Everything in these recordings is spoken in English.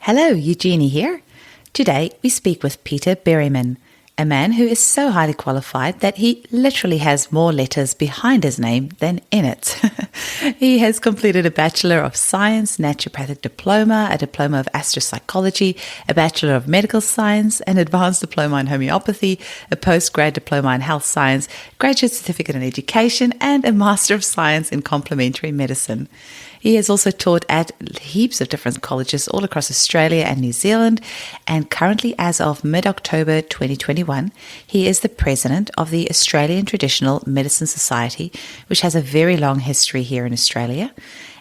Hello, Eugenie here. Today we speak with Peter Berryman, a man who is so highly qualified that he literally has more letters behind his name than in it. He has completed a Bachelor of Science Naturopathic Diploma, a Diploma of Astropsychology, a Bachelor of Medical Science, an Advanced Diploma in Homeopathy, a Postgrad Diploma in Health Science, Graduate Certificate in Education, and a Master of Science in Complementary Medicine. He has also taught at heaps of different colleges all across Australia and New Zealand, and currently, as of mid-October 2021, he is the president of the Australian Traditional Medicine Society, which has a very long history here in Australia,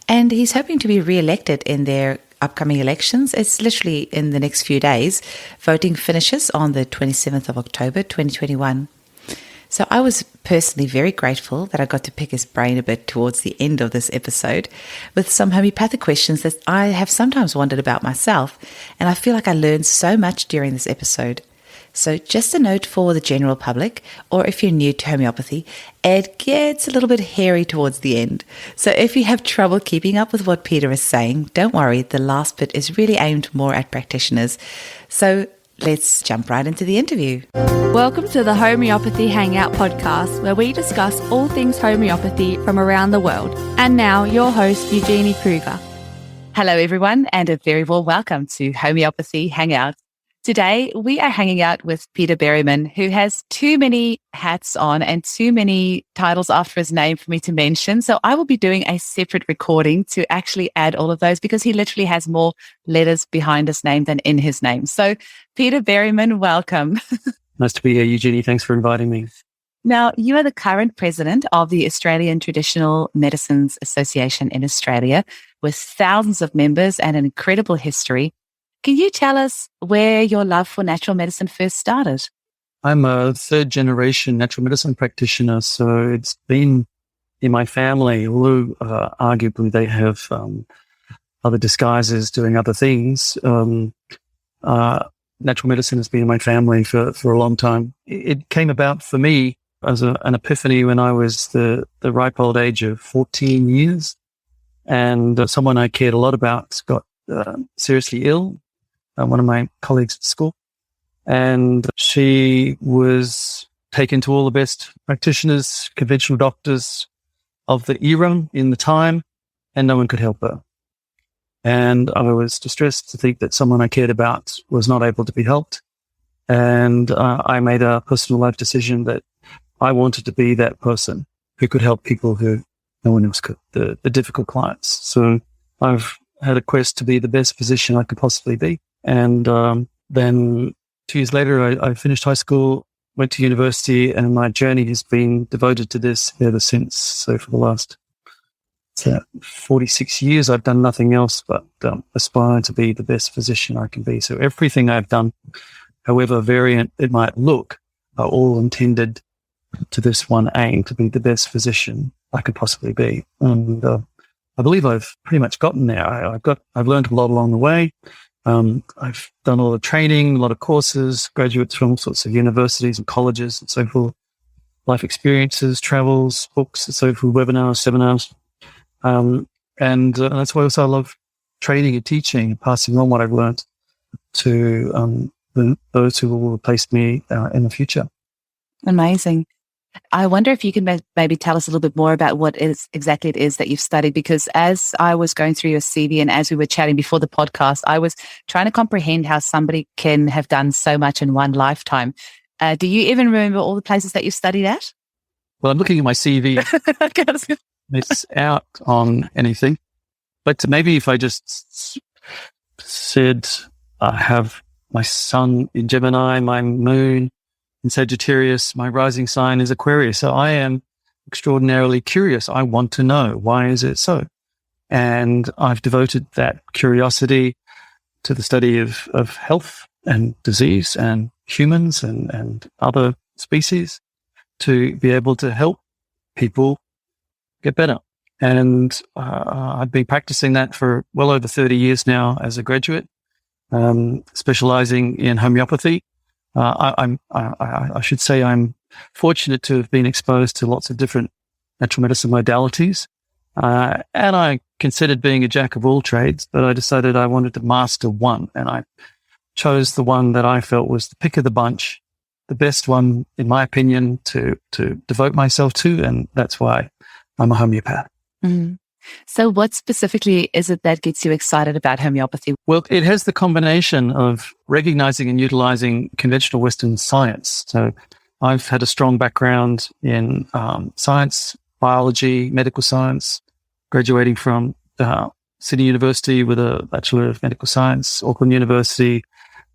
and he's hoping to be re-elected in their upcoming elections. It's literally in the next few days. Voting finishes on the 27th of October 2021. So I was personally very grateful that I got to pick his brain a bit towards the end of this episode with some homeopathic questions that I have sometimes wondered about myself, and I feel like I learned so much during this episode. So just a note for the general public, or if you're new to homeopathy, it gets a little bit hairy towards the end. So if you have trouble keeping up with what Peter is saying, don't worry, the last bit is really aimed more at practitioners. So let's jump right into the interview. Welcome to the Homeopathy Hangout podcast, where we discuss all things homeopathy from around the world. And now, your host, Eugenie Kruger. Hello, everyone, and a very warm welcome to Homeopathy Hangout. Today, we are hanging out with Peter Berryman, who has too many hats on and too many titles after his name for me to mention. So I will be doing a separate recording to actually add all of those because he literally has more letters behind his name than in his name. So Peter Berryman, welcome. Nice to be here, Eugenie. Thanks for inviting me. Now, you are the current president of the Australian Traditional Medicines Association in Australia, with thousands of members and an incredible history. Can you tell us where your love for natural medicine first started? I'm a third-generation natural medicine practitioner, so it's been in my family, although arguably they have other disguises doing other things. Natural medicine has been in my family for a long time. It came about for me as an epiphany when I was the ripe old age of 14 years, and someone I cared a lot about got seriously ill. One of my colleagues at school, and she was taken to all the best practitioners, conventional doctors of the era in the time, and no one could help her. And I was distressed to think that someone I cared about was not able to be helped. And I made a personal life decision that I wanted to be that person who could help people who no one else could, the difficult clients. So I've had a quest to be the best physician I could possibly be. And then 2 years later, I finished high school, went to university, and my journey has been devoted to this ever since. So for the last 46 years, I've done nothing else but aspire to be the best physician I can be. So everything I've done, however variant it might look, are all intended to this one aim, to be the best physician I could possibly be. And I believe I've pretty much gotten there. I've learned a lot along the way. I've done a lot of training, a lot of courses, graduates from all sorts of universities and colleges and so forth, life experiences, travels, books and so forth, webinars, seminars. And that's why also I love training and teaching and passing on what I've learned to those who will replace me in the future. Amazing. I wonder if you can maybe tell us a little bit more about what exactly it is that you've studied, because as I was going through your CV and as we were chatting before the podcast, I was trying to comprehend how somebody can have done so much in one lifetime. Do you even remember all the places that you've studied at? Well, I'm looking at my CV. Miss out on anything. But maybe if I just said I have my sun in Gemini, my moon in Sagittarius, my rising sign is Aquarius. So I am extraordinarily curious. I want to know, why is it so? And I've devoted that curiosity to the study of health and disease and humans and other species to be able to help people get better. And I've been practicing that for well over 30 years now as a graduate, specializing in homeopathy. I should say I'm fortunate to have been exposed to lots of different natural medicine modalities. And I considered being a jack of all trades, but I decided I wanted to master one. And I chose the one that I felt was the pick of the bunch, the best one, in my opinion, to devote myself to. And that's why I'm a homeopath. Mm. So what specifically is it that gets you excited about homeopathy? Well, it has the combination of recognizing and utilizing conventional Western science. So I've had a strong background in science, biology, medical science, graduating from Sydney University with a Bachelor of Medical Science, Auckland University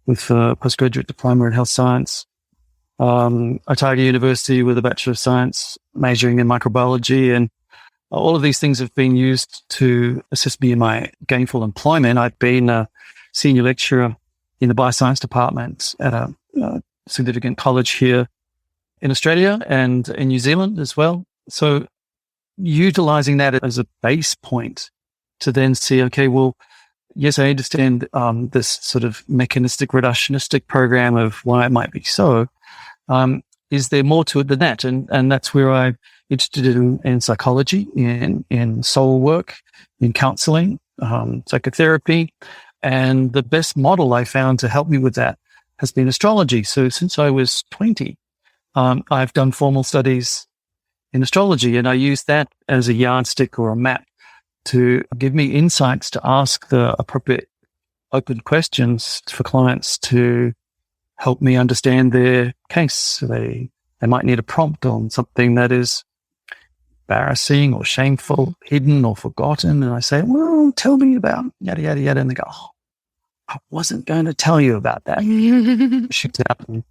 with a postgraduate diploma in health science, Otago University with a Bachelor of Science, majoring in microbiology. And all of these things have been used to assist me in my gainful employment. I've been a senior lecturer in the bioscience department at a significant college here in Australia and in New Zealand as well. So utilizing that as a base point to then see, okay, well, yes, I understand this sort of mechanistic reductionistic program of why it might be so. Is there more to it than that? And that's where I'm interested in psychology, in soul work, in counseling, psychotherapy. And the best model I found to help me with that has been astrology. So since I was 20, I've done formal studies in astrology, and I use that as a yardstick or a map to give me insights to ask the appropriate open questions for clients to help me understand their case. So they might need a prompt on something that is embarrassing or shameful, hidden or forgotten. And I say, well, tell me about yada, yada, yada. And they go, oh, I wasn't going to tell you about that. Shoots out and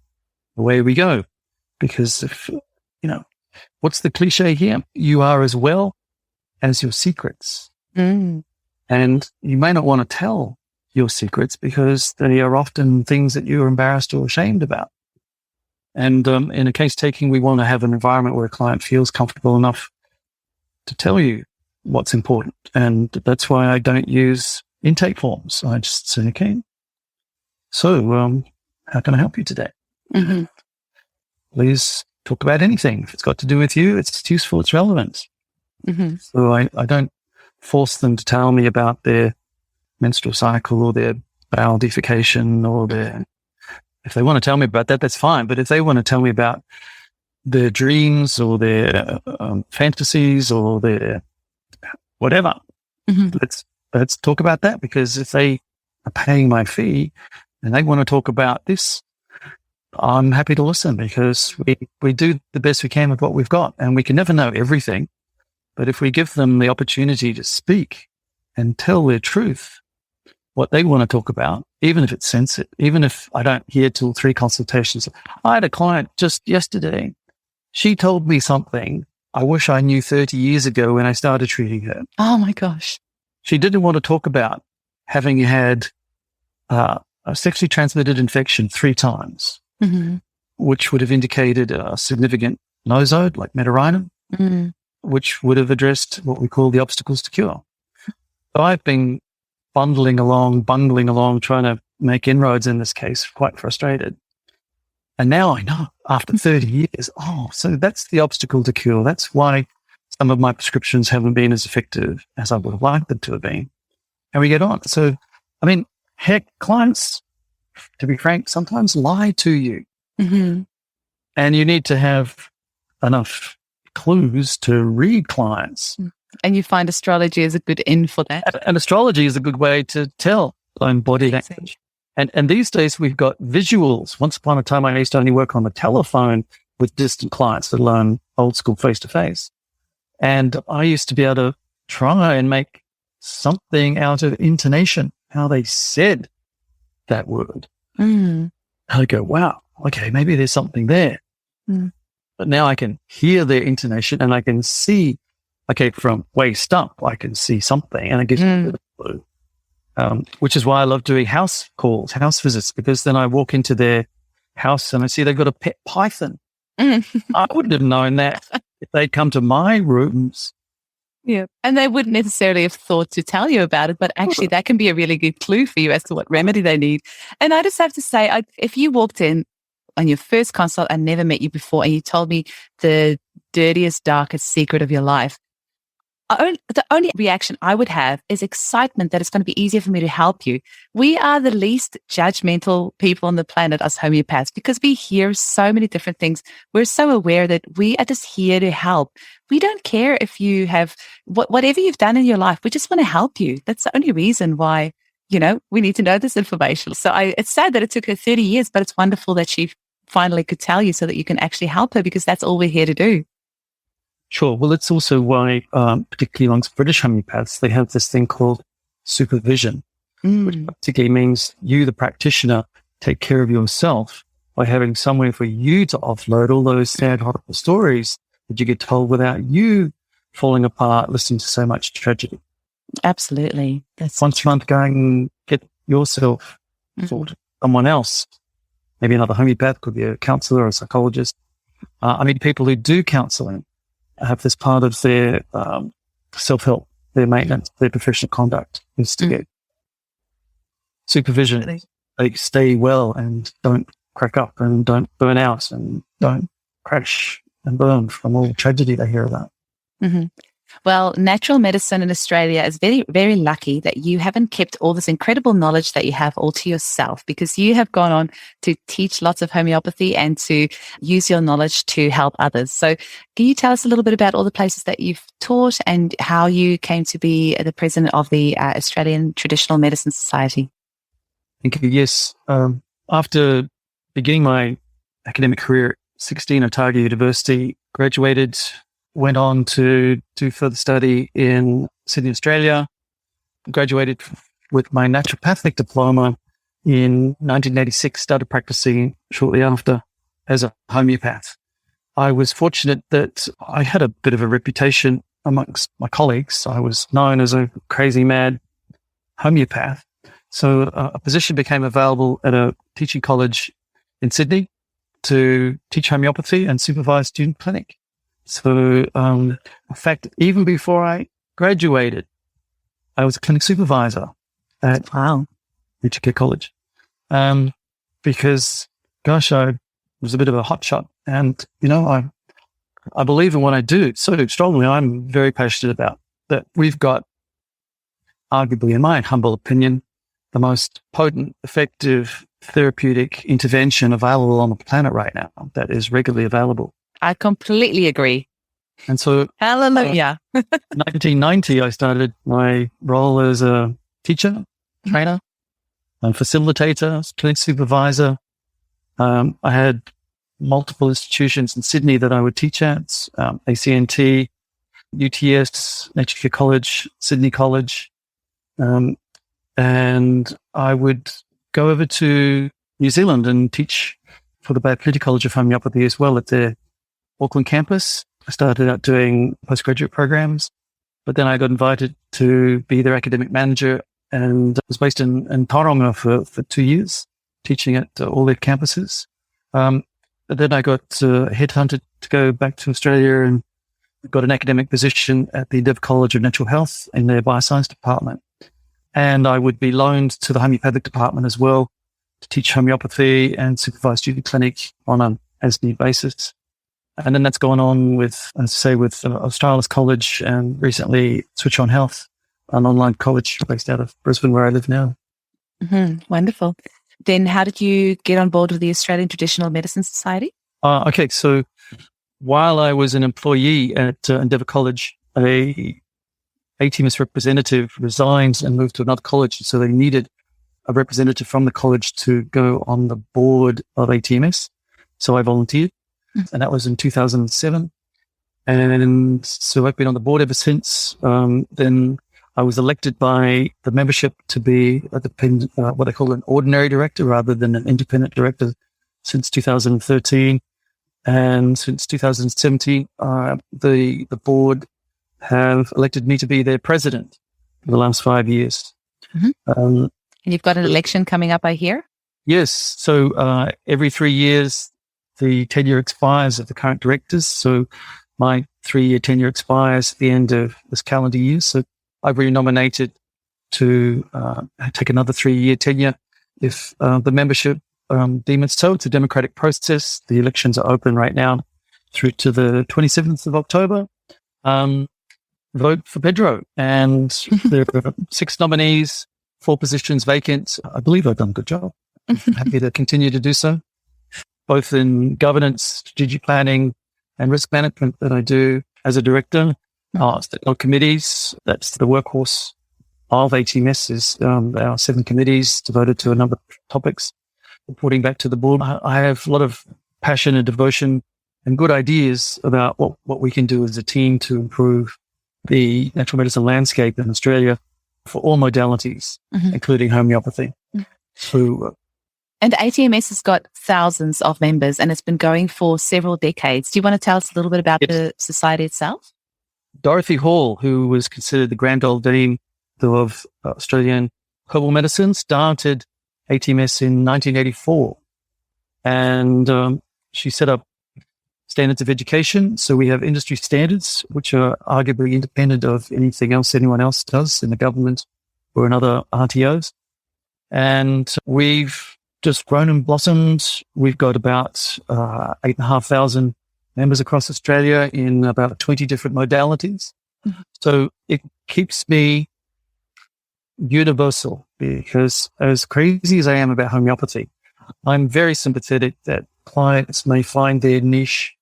away we go. Because if, what's the cliche here? You are as well as your secrets. Mm. And you may not want to tell your secrets because they are often things that you're embarrassed or ashamed about. And in a case taking, we want to have an environment where a client feels comfortable enough to tell you what's important. And that's why I don't use intake forms. I just say, okay, so how can I help you today? Mm-hmm. Please talk about anything. If it's got to do with you, it's useful, it's relevant. Mm-hmm. So I don't force them to tell me about their menstrual cycle or their bowel defecation or if they want to tell me about that, that's fine. But if they want to tell me about their dreams or their fantasies or their whatever, Mm-hmm. let's talk about that. Because if they are paying my fee and they want to talk about this, I'm happy to listen, because we do the best we can with what we've got, and we can never know everything. But if we give them the opportunity to speak and tell their truth, what they want to talk about, even if it's sensitive, even if I don't hear till 3 consultations. I had a client just yesterday. She told me something I wish I knew 30 years ago when I started treating her. Oh my gosh. She didn't want to talk about having had a sexually transmitted infection 3 times, Mm-hmm. which would have indicated a significant nosode like metapneumovirus, Mm-hmm. which would have addressed what we call the obstacles to cure. So I've been bungling along, trying to make inroads in this case, quite frustrated. And now I know, after 30 years, so that's the obstacle to cure. That's why some of my prescriptions haven't been as effective as I would have liked them to have been. And we get on. So, I mean, heck, clients, to be frank, sometimes lie to you. Mm-hmm. And you need to have enough clues to read clients. And you find astrology is a good in for that. And astrology is a good way to tell own body language. And these days we've got visuals. Once upon a time, I used to only work on the telephone with distant clients, let alone old school face-to-face. And I used to be able to try and make something out of intonation, how they said that word. Mm. I go, wow, okay, maybe there's something there. Mm. But now I can hear their intonation and I can see, okay, from waist up, I can see something, and it gives me a bit of a clue. Which is why I love doing house calls, house visits, because then I walk into their house and I see they've got a pet python. I wouldn't have known that if they'd come to my rooms. Yeah. And they wouldn't necessarily have thought to tell you about it, but actually that can be a really good clue for you as to what remedy they need. And I just have to say, if you walked in on your first consult, I never met you before, and you told me the dirtiest, darkest secret of your life, The only reaction I would have is excitement that it's going to be easier for me to help you. We are the least judgmental people on the planet, us homeopaths, because we hear so many different things. We're so aware that we are just here to help. We don't care if you have whatever you've done in your life. We just want to help you. That's the only reason why, we need to know this information. So it's sad that it took her 30 years, but it's wonderful that she finally could tell you so that you can actually help her, because that's all we're here to do. Sure. Well, it's also why, particularly amongst British homeopaths, they have this thing called supervision, which particularly means you, the practitioner, take care of yourself by having somewhere for you to offload all those sad, horrible stories that you get told without you falling apart, listening to so much tragedy. Absolutely. That's once a month, go and get yourself sorted. Someone else, maybe another homeopath, could be a counselor or a psychologist. I mean, people who do counseling have this part of their self-help, their maintenance, their professional conduct is to get supervision. They stay well and don't crack up and don't burn out and don't crash and burn from all the tragedy they hear about. Mm-hmm. Well, natural medicine in Australia is very, very lucky that you haven't kept all this incredible knowledge that you have all to yourself, because you have gone on to teach lots of homeopathy and to use your knowledge to help others. So can you tell us a little bit about all the places that you've taught and how you came to be the president of the Australian Traditional Medicine Society? Thank you. Yes. After beginning my academic career at 16 at Otago University, graduated, went on to do further study in Sydney, Australia, graduated with my naturopathic diploma in 1986, started practicing shortly after as a homeopath. I was fortunate that I had a bit of a reputation amongst my colleagues. I was known as a crazy mad homeopath. So a position became available at a teaching college in Sydney to teach homeopathy and supervise student clinic. So, in fact, even before I graduated, I was a clinic supervisor at Peter College. Because, gosh, I was a bit of a hotshot, and I believe in what I do so strongly. I'm very passionate about that. We've got, arguably, in my humble opinion, the most potent, effective therapeutic intervention available on the planet right now that is regularly available. I completely agree. And so, hallelujah. 1990, I started my role as a teacher, trainer, and facilitator, clinic supervisor. I had multiple institutions in Sydney that I would teach at, ACNT, UTS, Nature Care College, Sydney College. And I would go over to New Zealand and teach for the Bay Plenty College of Homeopathy as well at their Auckland campus. I started out doing postgraduate programs, but then I got invited to be their academic manager and was based in Tauranga for 2 years, teaching at all their campuses. But then I got headhunted to go back to Australia and got an academic position at the Div College of Natural Health in their bioscience department. And I would be loaned to the homeopathic department as well to teach homeopathy and supervise student clinic on an as-need basis. And then that's gone on with, as I say, with Australis College and recently Switch On Health, an online college based out of Brisbane where I live now. Mm-hmm. Wonderful. Then how did you get on board with the Australian Traditional Medicine Society? Okay, so while I was an employee at Endeavour College, a ATMS representative resigned and moved to another college. So they needed a representative from the college to go on the board of ATMS. So I volunteered, and that was in 2007. And so I've been on the board ever since. Then I was elected by the membership to be a dependent, what they call an ordinary director rather than an independent director since 2013. And since 2017, the board have elected me to be their president for the last 5 years. Mm-hmm. And you've got an election coming up, I hear? Yes. So every 3 years, the tenure expires of the current directors. So my 3-year tenure expires at the end of this calendar year. So I've renominated to take another 3-year tenure if the membership deem it so. It's a democratic process. The elections are open right now through to the 27th of October. vote for Pedro. And there are 6 nominees, 4 positions vacant. I believe I've done a good job. I'm happy to continue to do so, both in governance, strategic planning, and risk management that I do as a director. Our committees, that's the workhorse of ATMS, is our 7 committees devoted to a number of topics, reporting back to the board. I have a lot of passion and devotion and good ideas about what we can do as a team to improve the natural medicine landscape in Australia for all modalities, including homeopathy. And ATMS has got thousands of members and it's been going for several decades. Do you want to tell us a little bit about the society itself? Dorothy Hall, who was considered the grand old dame of Australian herbal medicine, started ATMS in 1984. And she set up standards of education. So we have industry standards, which are arguably independent of anything else anyone else does in the government or in other RTOs. And we've just grown and blossomed. We've got about 8,500 members across Australia in about 20 different modalities. So it keeps me universal, because as crazy as I am about homeopathy, I'm very sympathetic that clients may find their niche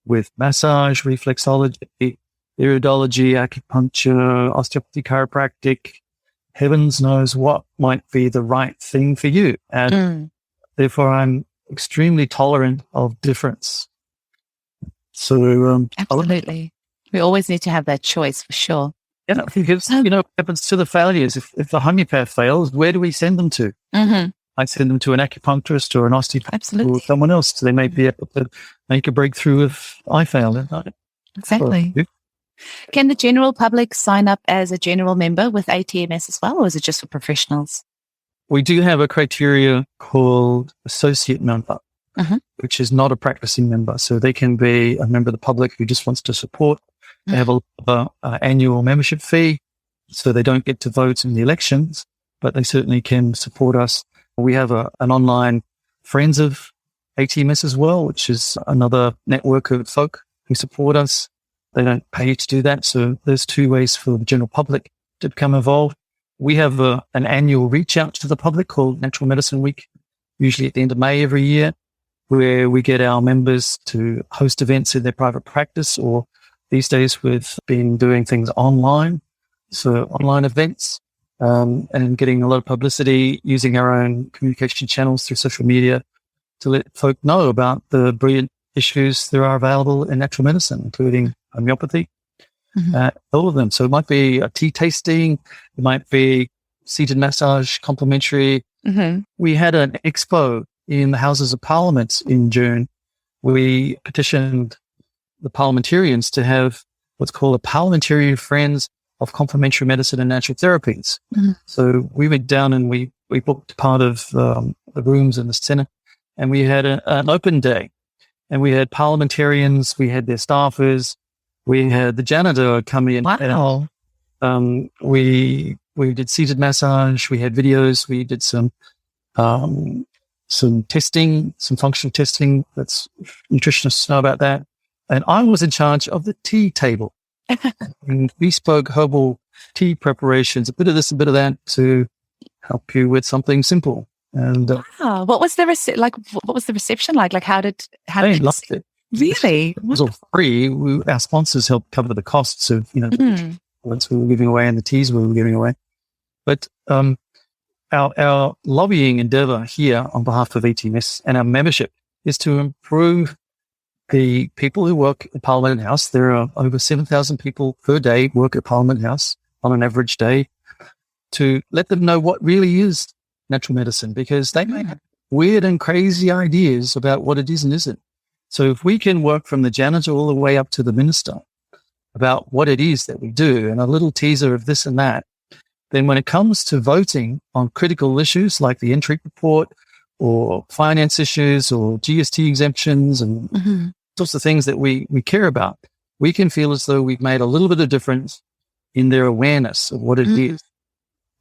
with massage, reflexology, iridology, acupuncture, osteopathy, chiropractic. Heavens knows what might be the right thing for you. And therefore, I'm extremely tolerant of difference. So, absolutely. We always need to have that choice for sure. Yeah, because, what happens to the failures? If the homeopath fails, where do we send them to? I send them to an acupuncturist or an osteopath or someone else. So they may be able to make a breakthrough if I fail. Exactly. Can the general public sign up as a general member with ATMS as well, or is it just for professionals? We do have a criteria called associate member, which is not a practicing member. So they can be a member of the public who just wants to support. They have an annual membership fee, so they don't get to vote in the elections, but they certainly can support us. We have an online Friends of ATMS as well, which is another network of folk who support us. They don't pay to do that. So there's 2 ways for the general public to become involved. We have an annual reach out to the public called Natural Medicine Week, usually at the end of May every year, where we get our members to host events in their private practice, or these days we've been doing things online. So online events, and getting a lot of publicity using our own communication channels through social media to let folk know about the brilliant issues that are available in natural medicine, including homeopathy, all of them. So it might be a tea tasting, it might be seated massage, complimentary. We had an expo in the Houses of Parliament in June. We petitioned the parliamentarians to have what's called a Parliamentary Friends of Complementary Medicine and Natural Therapies. So we went down and we booked part of the rooms in the Senate, and we had an open day. And we had parliamentarians, we had their staffers, we had the janitor come in. Wow. And, we did seated massage, we had videos, we did some testing, some functional testing. That's nutritionists know about that. And I was in charge of the tea table. And bespoke herbal tea preparations, a bit of this, a bit of that, to help you with something simple. And what was the reception like? Like, how did they loved it? Really? It was all free. Our sponsors helped cover the costs of the ones we were giving away and the teas we were giving away. But our lobbying endeavor here on behalf of ATMS and our membership is to improve the people who work at Parliament House. There are over 7,000 people per day work at Parliament House on an average day, to let them know what really is natural medicine, because they may have weird and crazy ideas about what it is and isn't. So if we can work from the janitor all the way up to the minister about what it is that we do, and a little teaser of this and that, then when it comes to voting on critical issues like the entry report or finance issues or GST exemptions and sorts of things that we care about, we can feel as though we've made a little bit of difference in their awareness of what it is,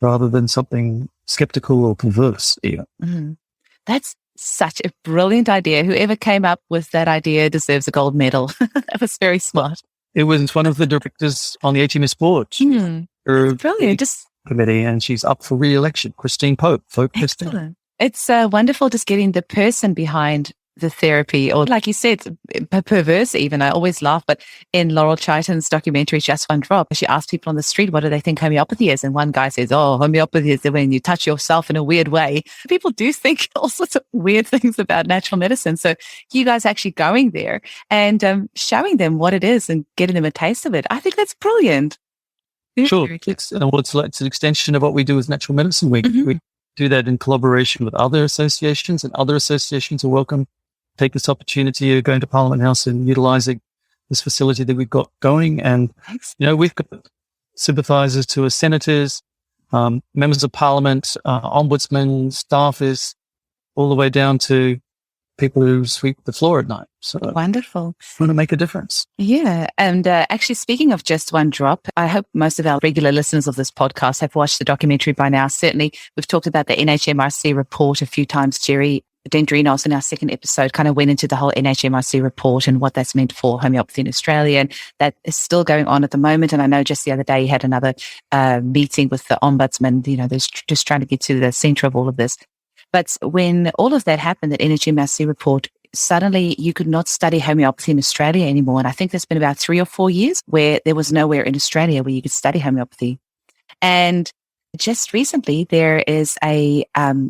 rather than something skeptical or perverse even. That's such a brilliant idea. Whoever came up with that idea deserves a gold medal. That was very smart. It was one of the directors on the ATMS board. Brilliant. Just committee, and she's up for re-election. Christine Pope. excellent. It's wonderful just getting the person behind the therapy, or like you said, perverse even. I always laugh, but in Laurel Chaitin's documentary, Just One Drop, she asked people on the street, what do they think homeopathy is? And one guy says, oh, homeopathy is when you touch yourself in a weird way. People do think all sorts of weird things about natural medicine. So you guys actually going there and showing them what it is and getting them a taste of it. I think that's brilliant. Sure. It's an extension of what we do with natural medicine. We do that in collaboration with other associations, and other associations are welcome to take this opportunity of going to Parliament House and utilising this facility that we've got going. And, we've got sympathisers to senators, members of Parliament, ombudsmen, staffers, all the way down to people who sweep the floor at night. So wonderful. Want to make a difference. Yeah. And actually, speaking of Just One Drop, I hope most of our regular listeners of this podcast have watched the documentary by now. Certainly, we've talked about the NHMRC report a few times. Jerry Dendrinos in our second episode kind of went into the whole NHMRC report and what that's meant for homeopathy in Australia. And that is still going on at the moment. And I know just the other day you had another meeting with the ombudsman, they're just trying to get to the centre of all of this. But when all of that happened, that NHMRC report, suddenly you could not study homeopathy in Australia anymore. And I think there's been about 3 or 4 years where there was nowhere in Australia where you could study homeopathy. And just recently, there is a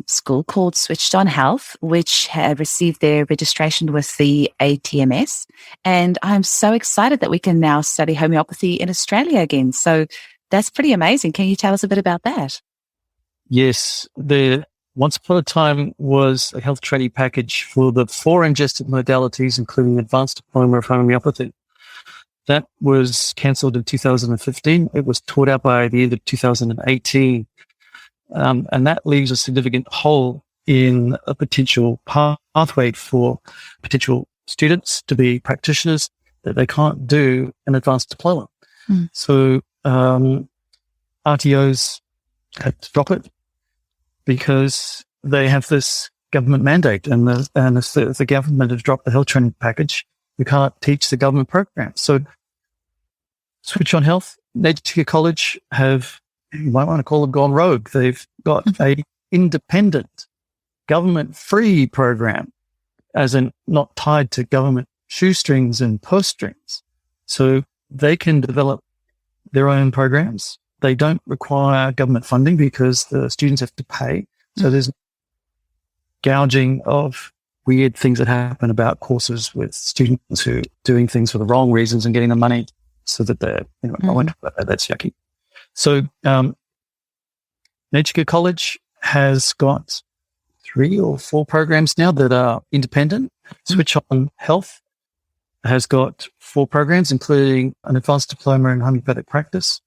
school called Switched On Health, which have received their registration with the ATMS. And I'm so excited that we can now study homeopathy in Australia again. So that's pretty amazing. Can you tell us a bit about that? Yes. Once upon a time was a health training package for the 4 ingested modalities, including advanced diploma of homeopathy. That was cancelled in 2015. It was taught out by the end of 2018. And that leaves a significant hole in a potential pathway for potential students to be practitioners that they can't do an advanced diploma. So RTOs had to drop it, because they have this government mandate, and if the government has dropped the health training package, you can't teach the government program. So Switch On Health, Nature College you might want to call them gone rogue. They've got a independent government-free program, as in not tied to government shoestrings and purse strings. So they can develop their own programs. They don't require government funding because the students have to pay. So there's gouging of weird things that happen about courses with students who are doing things for the wrong reasons and getting the money so that they're, that's yucky. So Nature College has got 3 or 4 programs now that are independent. Switch On Health has got 4 programs, including an advanced diploma in homeopathic practice,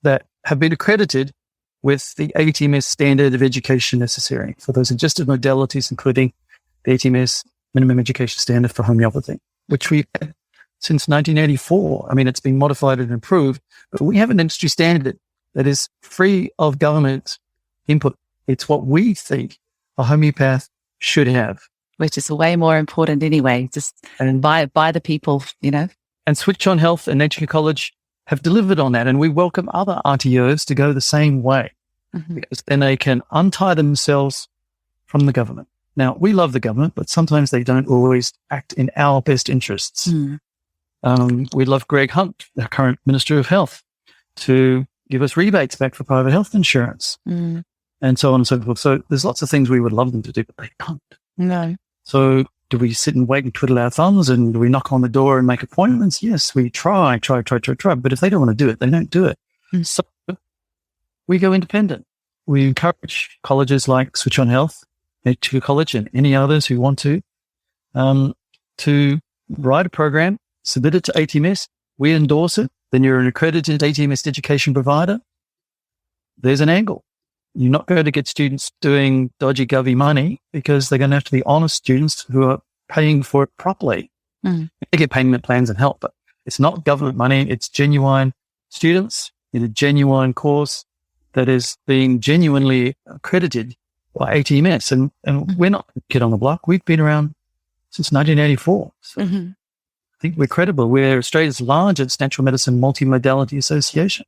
that have been accredited with the ATMS standard of education necessary for those ingested modalities, including the ATMS minimum education standard for homeopathy, which we've had since 1984. I mean, it's been modified and improved, but we have an industry standard that is free of government input. It's what we think a homeopath should have. Which is way more important anyway, and by the people, And Switch On Health and Nature College have delivered on that, and we welcome other RTOs to go the same way, because then they can untie themselves from the government. Now, we love the government, but sometimes they don't always act in our best interests. We love Greg Hunt, the current Minister of Health, to give us rebates back for private health insurance, and so on and so forth. So there's lots of things we would love them to do, but they can't. No. So do we sit and wait and twiddle our thumbs, and do we knock on the door and make appointments? Yes, we try. But if they don't want to do it, they don't do it. So we go independent. We encourage colleges like Switch On Health, Nature College, and any others who want to write a program, submit it to ATMS. We endorse it. Then you're an accredited ATMS education provider. There's an angle. You're not going to get students doing dodgy govy money, because they're going to have to be honest students who are paying for it properly. They get payment plans and help, but it's not government money. It's genuine students in a genuine course that is being genuinely accredited by ATMS. And we're not a kid on the block. We've been around since 1984. So I think we're credible. We're Australia's largest natural medicine multimodality association.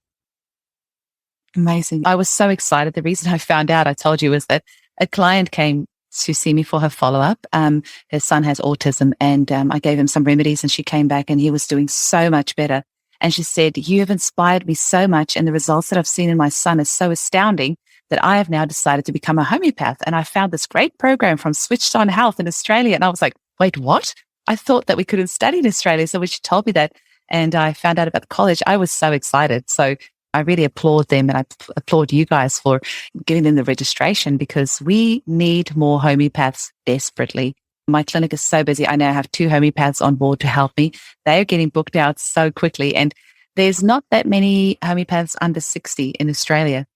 Amazing. I was so excited. The reason I found out, I told you, was that a client came to see me for her follow-up. Her son has autism, and I gave him some remedies, and she came back and he was doing so much better. And she said, "You have inspired me so much, and the results that I've seen in my son is so astounding that I have now decided to become a homeopath. And I found this great program from Switched On Health in Australia." And I was like, "Wait, what? I thought that we couldn't study in Australia." So when she told me that and I found out about the college, I was so excited. So I really applaud them, and I applaud you guys for giving them the registration, because we need more homeopaths desperately. My clinic is so busy. I now have 2 homeopaths on board to help me. They are getting booked out so quickly, and there's not that many homeopaths under 60 in Australia,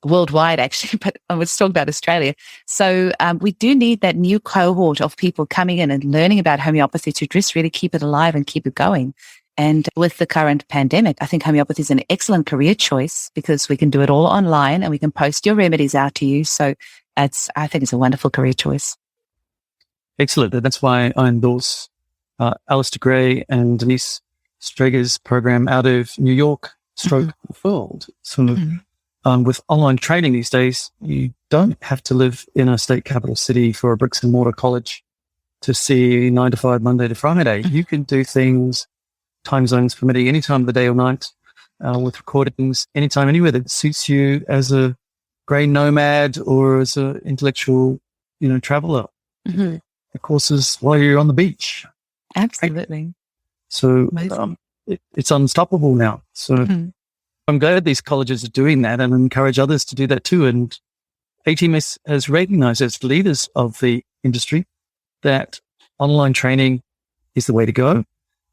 worldwide actually, but I was talking about Australia. So we do need that new cohort of people coming in and learning about homeopathy to just really keep it alive and keep it going. And with the current pandemic, I think homeopathy is an excellent career choice, because we can do it all online and we can post your remedies out to you. So I think it's a wonderful career choice. Excellent. That's why I endorse Alistair Gray and Denise Strager's program out of New York, stroke world. So with online training these days, you don't have to live in a state capital city for a bricks and mortar college to see 9 to 5, Monday to Friday. You can do things, time zones permitting, any time of the day or night, with recordings, anytime, anywhere that suits you as a grey nomad or as an intellectual, traveler. The courses while you're on the beach. Absolutely. Right? So it's unstoppable now. So I'm glad these colleges are doing that, and encourage others to do that too. And ATMS has recognized as leaders of the industry that online training is the way to go.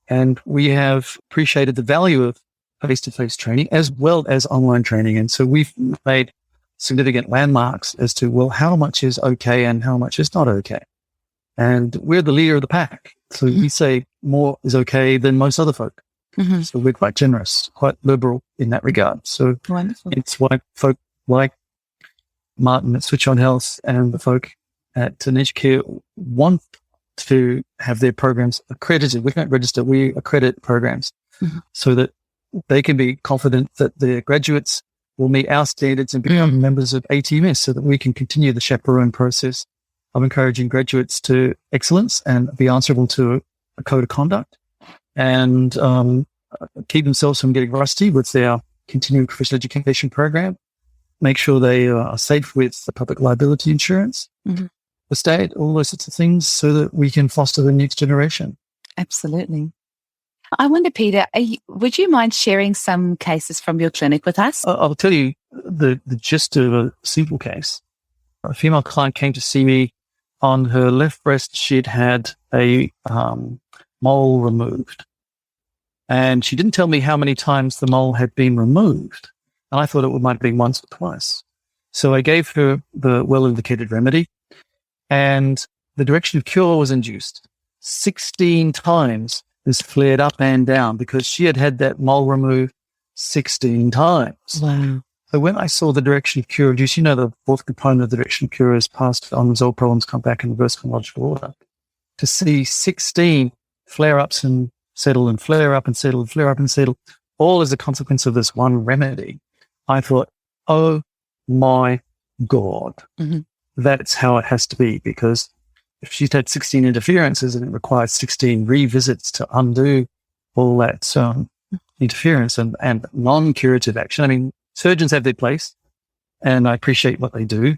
And we have appreciated the value of face-to-face training as well as online training. And so we've made significant landmarks as to, well, how much is okay and how much is not okay. And we're the leader of the pack. So we say more is okay than most other folk. So we're quite generous, quite liberal in that regard. So wonderful. It's why folk like Martin at Switch On Health and the folk at Care want to have their programs accredited. We don't register, we accredit programs so that they can be confident that their graduates will meet our standards and become members of ATMS, so that we can continue the chaperone process of encouraging graduates to excellence and be answerable to a code of conduct, and keep themselves from getting rusty with their continuing professional education program, make sure they are safe with the public liability insurance, the state, all those sorts of things, so that we can foster the next generation. Absolutely. I wonder, Peter, would you mind sharing some cases from your clinic with us? I'll tell you the gist of a simple case. A female client came to see me. On her left breast, she'd had a mole removed. And she didn't tell me how many times the mole had been removed. And I thought it might have been once or twice. So I gave her the well-indicated remedy, and the direction of cure was induced. 16 times this flared up and down because she had had that mole removed 16 times. Wow. So when I saw the direction of cure reduced, the fourth component of the direction of cure is past unresolved problems come back in reverse chronological order. To see 16 flare-ups and settle, and flare up and settle, and flare up and settle, all as a consequence of this one remedy, I thought, oh my God, that's how it has to be. Because if she's had 16 interferences and it requires 16 revisits to undo all that interference and non-curative action, I mean, surgeons have their place, and I appreciate what they do,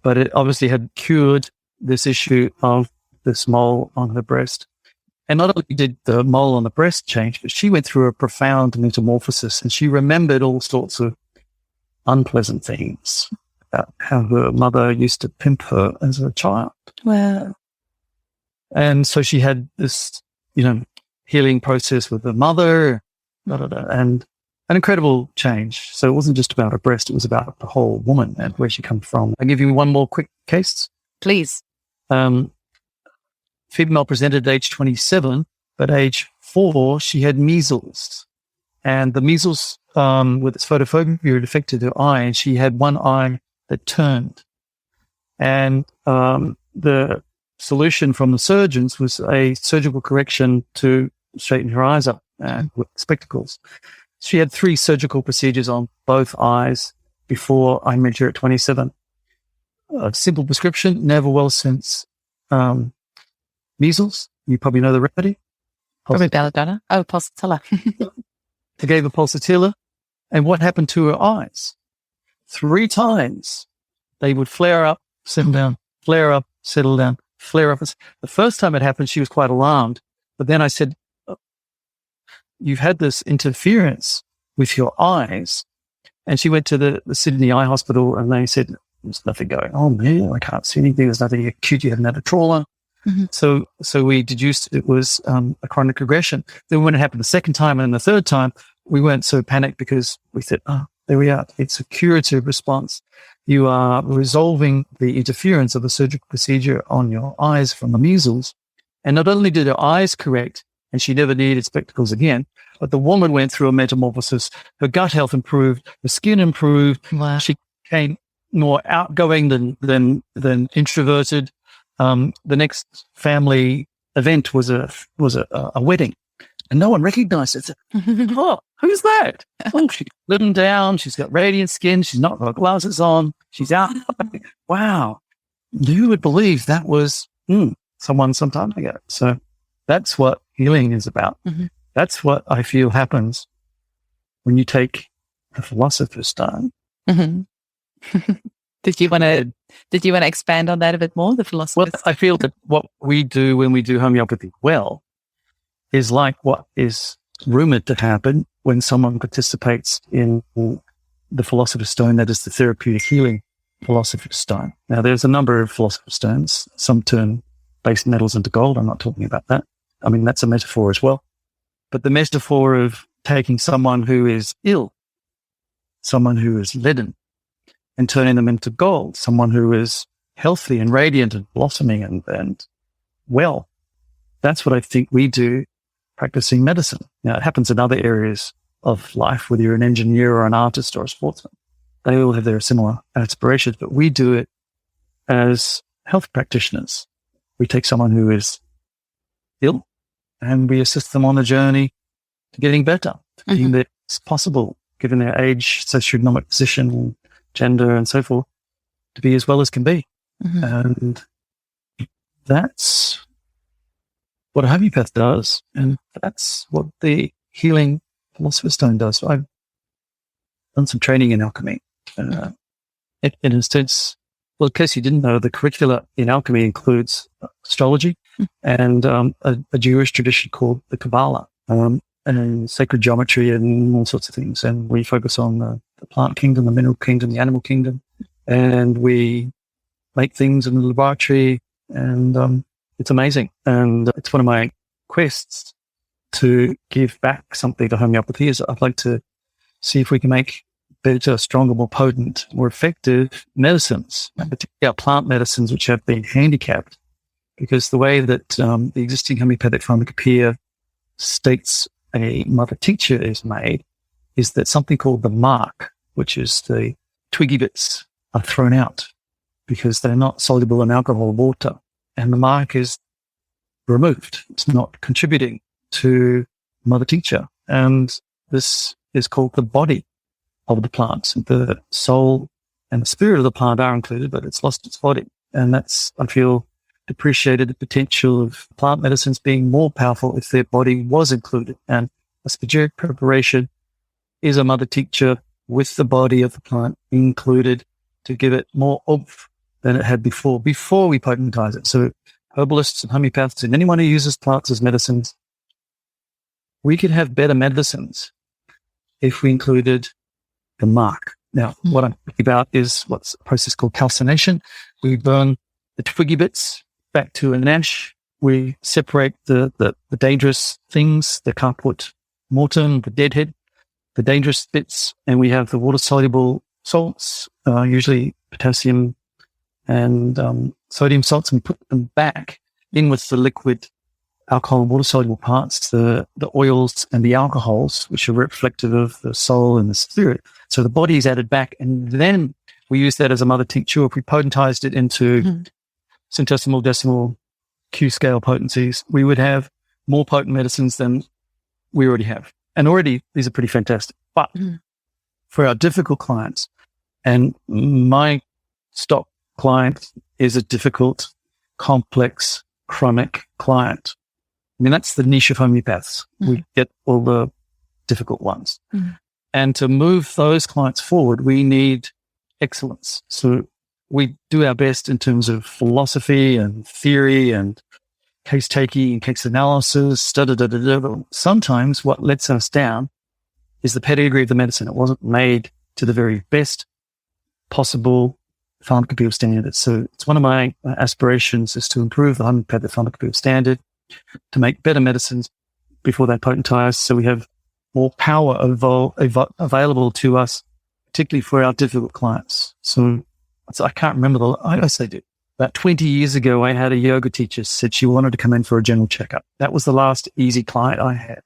but it obviously had cured this issue of this mole on her breast. And not only did the mole on the breast change, but she went through a profound metamorphosis, and she remembered all sorts of unpleasant things about how her mother used to pimp her as a child. Wow. And so she had this, healing process with her mother, and an incredible change. So it wasn't just about her breast, it was about the whole woman and where she comes from. I'll give you one more quick case. Please. Female presented at age 27, but age 4, she had measles. And the measles, with its photophobia, it affected her eye, and she had one eye that turned. And the solution from the surgeons was a surgical correction to straighten her eyes up with spectacles. She had 3 surgical procedures on both eyes before I met her at 27. A simple prescription, never well since measles. You probably know the remedy. Probably belladonna. Oh, pulsatilla. They gave her pulsatilla. And what happened to her eyes? 3 times they would flare up, settle down, flare up, settle down, flare up. The first time it happened, she was quite alarmed. But then I said, you've had this interference with your eyes. And she went to the Sydney Eye Hospital and they said, there's nothing going on there. I can't see anything. There's nothing acute. You haven't had a trauma. So we deduced it was a chronic regression. Then when it happened the second time and the third time, we weren't so panicked because we said, oh, there we are. It's a curative response. You are resolving the interference of the surgical procedure on your eyes from the measles. And not only did her eyes correct, and she never needed spectacles again, but the woman went through a metamorphosis. Her gut health improved. Her skin improved. Wow. She became more outgoing than introverted. The next family event was a wedding, and no one recognized it. Oh, who's that? Oh, she's living down. She's got radiant skin. She's not got glasses on. She's out. Wow, who would believe that was someone some time ago? So that's what healing is about. That's what I feel happens when you take the Philosopher's Stone. Did you want to expand on that a bit more, the philosophy? Well, I feel that what we do when we do homeopathy well is like what is rumored to happen when someone participates in the Philosopher's Stone, that is the therapeutic healing Philosopher's Stone. Now, there's a number of Philosopher's Stones. Some turn base metals into gold. I'm not talking about that. I mean, that's a metaphor as well. But the metaphor of taking someone who is ill, someone who is leaden, and turning them into gold, someone who is healthy and radiant and blossoming and well. That's what I think we do practicing medicine. Now, it happens in other areas of life, whether you're an engineer or an artist or a sportsman. They all have their similar aspirations, but we do it as health practitioners. We take someone who is ill and we assist them on a journey to getting better, to being the best possible, given their age, socioeconomic position, gender, and so forth, to be as well as can be. And that's what a homeopath does. And that's what the healing Philosopher's Stone does. So I've done some training in alchemy. In a sense, well, in case you didn't know, the curricula in alchemy includes astrology and a Jewish tradition called the Kabbalah, and sacred geometry and all sorts of things. And we focus on the plant kingdom, the mineral kingdom, the animal kingdom, and we make things in the laboratory, and it's amazing. And it's one of my quests to give back something to homeopathy. Is I'd like to see if we can make better, stronger, more potent, more effective medicines, particularly plant medicines which have been handicapped, because the way that the existing homeopathic pharmacopoeia states a mother tincture is made is that something called the mark, which is the twiggy bits, are thrown out because they're not soluble in alcohol or water, and the mark is removed. It's not contributing to mother tincture, and this is called the body of the plant. The soul and the spirit of the plant are included, but it's lost its body, and that's, I feel, depreciated the potential of plant medicines being more powerful if their body was included. And a spagyric preparation is a mother tincture with the body of the plant included to give it more oomph than it had before we potentize it. So herbalists and homeopaths and anyone who uses plants as medicines, we could have better medicines if we included the mark. Now, what I'm thinking about is what's a process called calcination. We burn the twiggy bits back to an ash. We separate the dangerous things, the caput mortem, the deadhead, the dangerous bits, and we have the water-soluble salts, usually potassium and sodium salts, and we put them back in with the liquid alcohol and water-soluble parts, the oils and the alcohols, which are reflective of the soul and the spirit. So the body is added back, and then we use that as a mother tincture. If we potentized it into centesimal, decimal, Q scale potencies, we would have more potent medicines than we already have. And already these are pretty fantastic. But for our difficult clients, and my stock client is a difficult, complex, chronic client. I mean, that's the niche of homeopaths. We get all the difficult ones. And to move those clients forward, we need excellence. So we do our best in terms of philosophy and theory and case taking and case analysis. But sometimes what lets us down is the pedigree of the medicine. It wasn't made to the very best possible pharmacopoeial standards. So it's one of my aspirations is to improve the homeopathic pharmacopoeial standard, to make better medicines before they're potentized, so we have more power available to us, particularly for our difficult clients. So I can't remember I guess they do. About 20 years ago, I had a yoga teacher said she wanted to come in for a general checkup. That was the last easy client I had.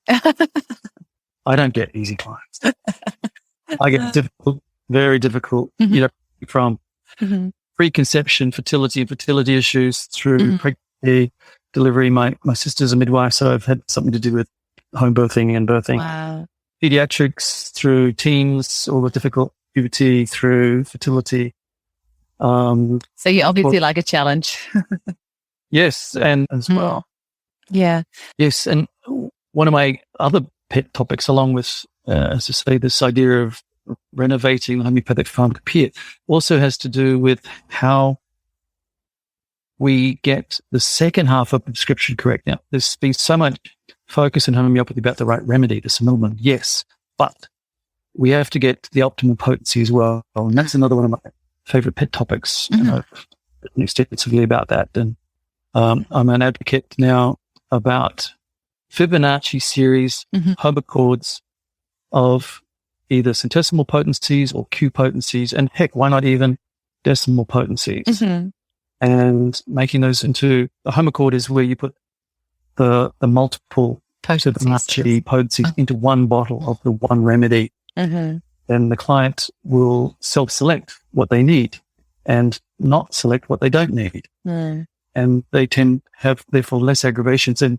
I don't get easy clients. I get difficult, very difficult, from preconception, fertility and fertility issues through pregnancy, delivery. My sister's a midwife, so I've had something to do with home birthing and birthing. Wow. Pediatrics through teens, all the difficult puberty through fertility. So you obviously like a challenge. Yes, and as well. Yeah. Yes, and one of my other pet topics, along with, as I say, this idea of renovating the homeopathic pharmacopoeia, also has to do with how we get the second half of prescription correct. Now, there's been so much focus in homeopathy about the right remedy, the simillimum, yes, but we have to get the optimal potency as well. And that's another one of my favorite pet topics. And I've written extensively about that. And I'm an advocate now about Fibonacci series homocchords of either centesimal potencies or Q potencies, and heck, why not even decimal potencies? And making those into a homocchord is where you put the multiple Fibonacci potencies into one bottle of the one remedy. Then the client will self-select what they need and not select what they don't need. And they tend to have, therefore, less aggravations. And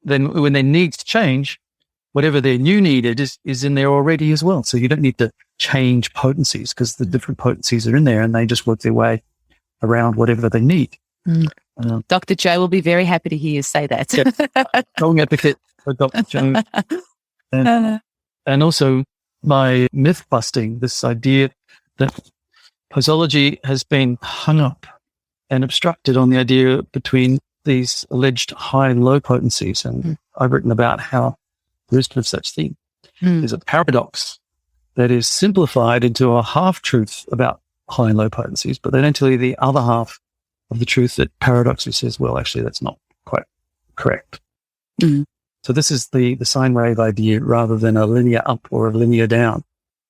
then when their needs change, whatever their new needed is in there already as well. So you don't need to change potencies because the different potencies are in there and they just work their way around whatever they need. Dr. Joe will be very happy to hear you say that. Strong advocate for Dr. Joe. And also my myth busting, this idea that posology has been hung up and obstructed on the idea between these alleged high and low potencies. And I've written about how there is no such thing. There's a paradox that is simplified into a half-truth about high and low potencies, but they don't tell you the other half of the truth that paradoxically says, well, actually, that's not quite correct. So this is the sine wave idea rather than a linear up or a linear down.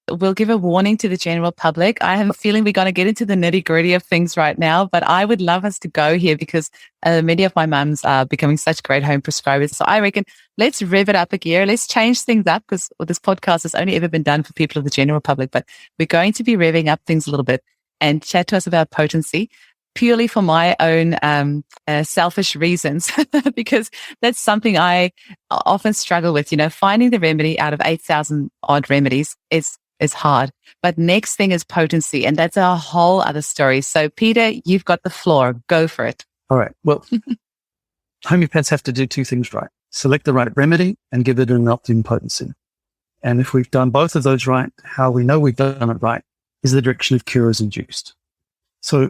We'll give a warning to the general public. I have a feeling we're going to get into the nitty-gritty of things right now, but I would love us to go here because many of my mums are becoming such great home prescribers. So I reckon let's rev it up a gear. Let's change things up because this podcast has only ever been done for people of the general public, but we're going to be revving up things a little bit and chat to us about potency purely for my own selfish reasons, because that's something I often struggle with. Finding the remedy out of 8,000 odd remedies is hard. But next thing is potency, and that's a whole other story. So, Peter, you've got the floor. Go for it. All right. Well, homeopaths have to do two things right. Select the right remedy and give it an optimum potency. And if we've done both of those right, how we know we've done it right is the direction of cure is induced. So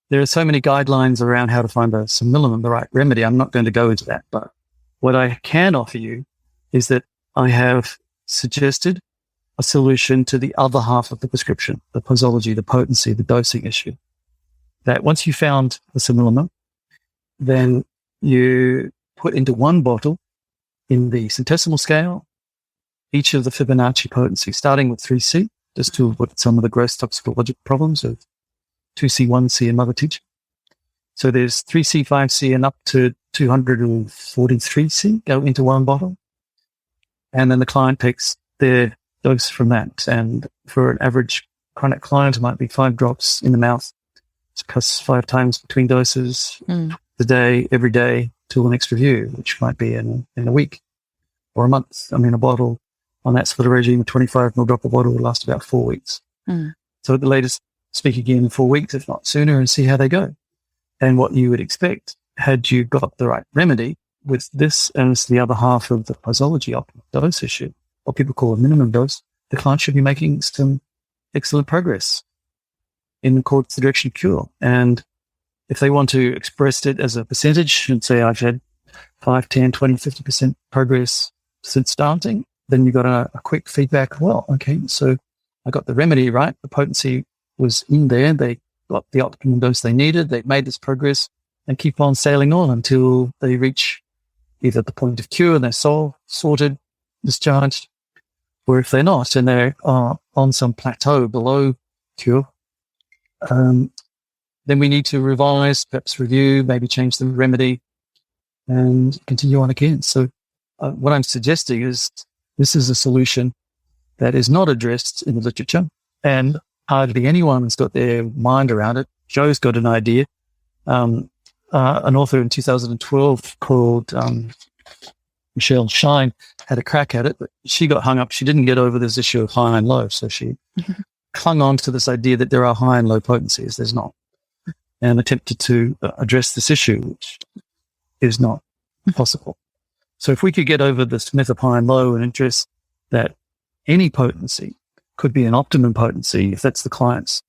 there are so many guidelines around how to find the simillimum, the right remedy. I'm not going to go into that, but what I can offer you is that I have suggested a solution to the other half of the prescription, the posology, the potency, the dosing issue. That once you found the simillimum, then you put into one bottle in the centesimal scale each of the Fibonacci potencies, starting with 3C, just to avoid some of the gross toxicological problems of 2C, 1C, and mother teaching. So there's 3C, 5C, and up to 243C go into one bottle. And then the client takes their dose from that. And for an average chronic client, it might be 5 drops in the mouth. It's plus 5 times between doses, the day, every day, to the next review, which might be in a week or a month. I mean, a bottle on that sort of regime, a 25 ml dropper bottle will last about 4 weeks. So at the latest, speak again in 4 weeks, if not sooner, and see how they go. And what you would expect, had you got the right remedy with this as the other half of the posology optimal dose issue, what people call a minimum dose, the client should be making some excellent progress in accordance to the direction of cure. And if they want to express it as a percentage and say, I've had 5, 10, 20, 50% progress since starting, then you've got a quick feedback. Well, okay, so I got the remedy right. The potency was in there. They got the optimum dose they needed. They've made this progress and keep on sailing on until they reach either the point of cure and they're sorted, discharged, or if they're not and they're on some plateau below cure, then we need to revise, perhaps review, maybe change the remedy and continue on again. So what I'm suggesting is this is a solution that is not addressed in the literature, and hardly anyone has got their mind around it. Joe's got an idea. An author in 2012 called Michelle Shine had a crack at it, but she got hung up. She didn't get over this issue of high and low, so she clung on to this idea that there are high and low potencies. There's not, and attempted to address this issue, which is not possible. So if we could get over this myth of high and low and address that any potency could be an optimum potency, if that's the client's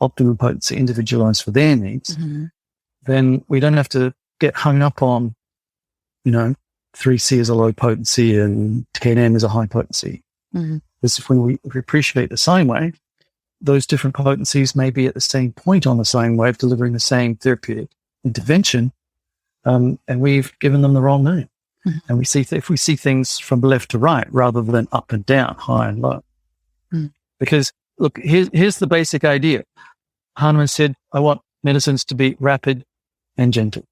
optimum potency individualized for their needs, then we don't have to get hung up on, 3C is a low potency and 10M is a high potency. Because when we appreciate the sine wave, those different potencies may be at the same point on the sine wave, delivering the same therapeutic intervention, and we've given them the wrong name. And we see if we see things from left to right rather than up and down, high and low. Because look, here's the basic idea. Hahnemann said, I want medicines to be rapid and gentle.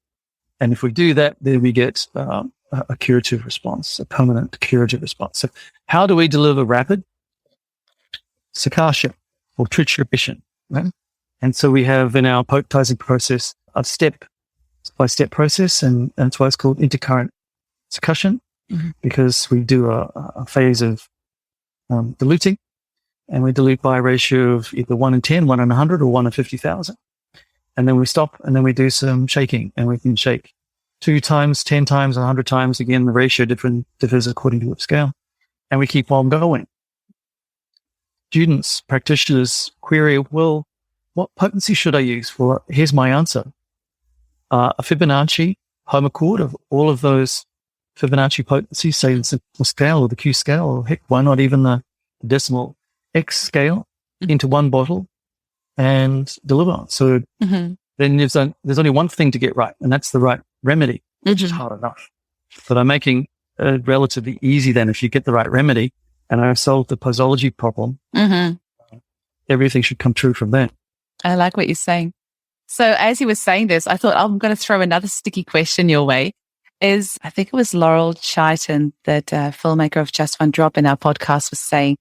And if we do that, then we get a curative response, a permanent curative response. So how do we deliver rapid? Sakasha or trituration, right? And so we have in our potentizing process a step-by-step process, and that's why it's called intercurrent succussion, because we do a phase of diluting, and we dilute by a ratio of either 1 in 10, 1 in 100, or 1 in 50,000. And then we stop, and then we do some shaking, and we can shake 2 times, 10 times, 100 times. Again, the ratio differs according to which scale. And we keep on going. Students, practitioners query, well, what potency should I use? Well, here's my answer. A Fibonacci homochord of all of those Fibonacci potencies, say the simple scale or the Q scale, or heck, why not even the decimal X scale into one bottle and deliver. So then there's only one thing to get right, and that's the right remedy, which is hard enough. But I'm making it relatively easy then if you get the right remedy and I've solved the posology problem, everything should come true from there. I like what you're saying. So as he was saying this, I thought I'm going to throw another sticky question your way. I think it was Laurel Chaitin, that filmmaker of Just One Drop in our podcast, was saying,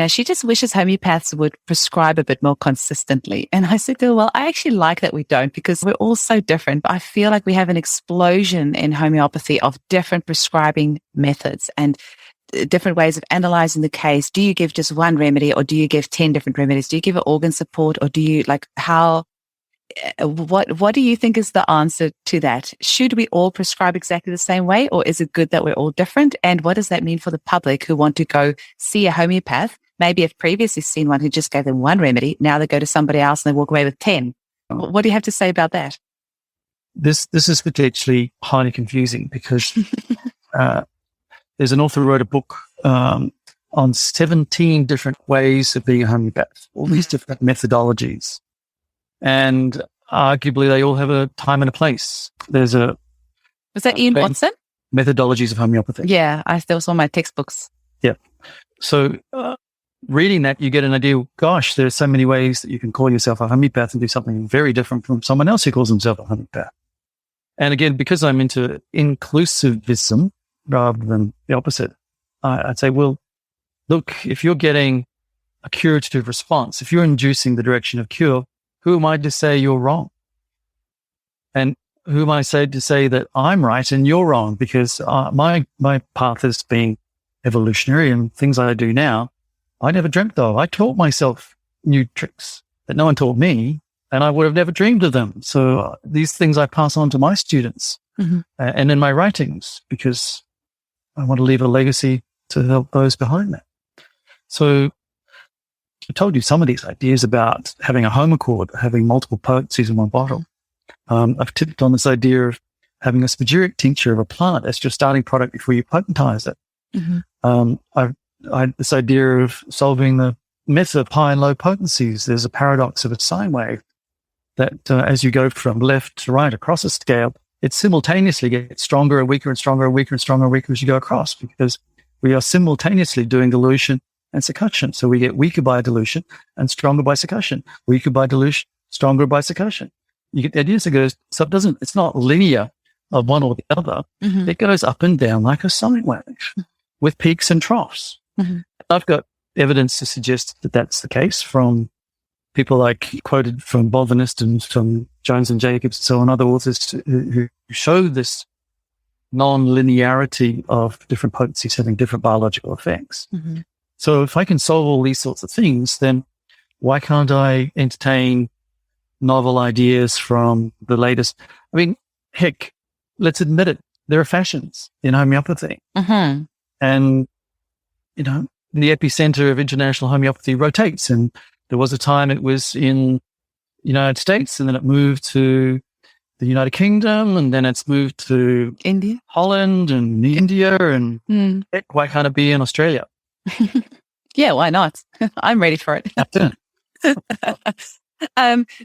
she just wishes homeopaths would prescribe a bit more consistently. And I said to her, well, I actually like that we don't, because we're all so different. But I feel like we have an explosion in homeopathy of different prescribing methods and different ways of analyzing the case. Do you give just one remedy, or do you give 10 different remedies? Do you give an organ support, or do you what do you think is the answer to that? Should we all prescribe exactly the same way, or is it good that we're all different? And what does that mean for the public who want to go see a homeopath? Maybe have previously seen one who just gave them one remedy. Now they go to somebody else and they walk away with 10. What do you have to say about that? This is potentially highly confusing, because there's an author who wrote a book on 17 different ways of being a homeopath, all these different methodologies. And arguably they all have a time and a place. Was that Ian Watson? Methodologies of homeopathy. Yeah, there was all my textbooks. Yeah. So reading that, you get an idea, gosh, there are so many ways that you can call yourself a homeopath and do something very different from someone else who calls himself a homeopath. And again, because I'm into inclusivism rather than the opposite, I'd say, well, look, if you're getting a curative response, if you're inducing the direction of cure, who am I to say you're wrong? And who am I to say that I'm right and you're wrong? Because my path has been evolutionary, and things I do now, I never dreamt of. I taught myself new tricks that no one taught me, and I would have never dreamed of them. So these things I pass on to my students and in my writings, because I want to leave a legacy to help those behind that. So I told you some of these ideas about having a home accord, having multiple potencies in one bottle. I've tipped on this idea of having a spagyric tincture of a plant as your starting product before you potentize it. This idea of solving the myth of high and low potencies. There's a paradox of a sine wave that as you go from left to right across a scale, it simultaneously gets stronger and weaker and stronger and weaker and stronger and weaker as you go across, because we are simultaneously doing dilution and succussion. So we get weaker by dilution and stronger by succussion, weaker by dilution, stronger by succussion. You get the idea. So it's not linear of one or the other. It goes up and down like a sine wave with peaks and troughs. I've got evidence to suggest that that's the case from people like quoted from Botanist and from Jones and Jacobs and so on, other authors who show this non-linearity of different potencies having different biological effects. So if I can solve all these sorts of things, then why can't I entertain novel ideas from the latest? I mean, heck, let's admit it. There are fashions in homeopathy. And, the epicenter of international homeopathy rotates. And there was a time it was in the United States, and then it moved to the United Kingdom, and then it's moved to India, Holland, and India, and heck, why can't it be in Australia? Yeah, why not? I'm ready for it.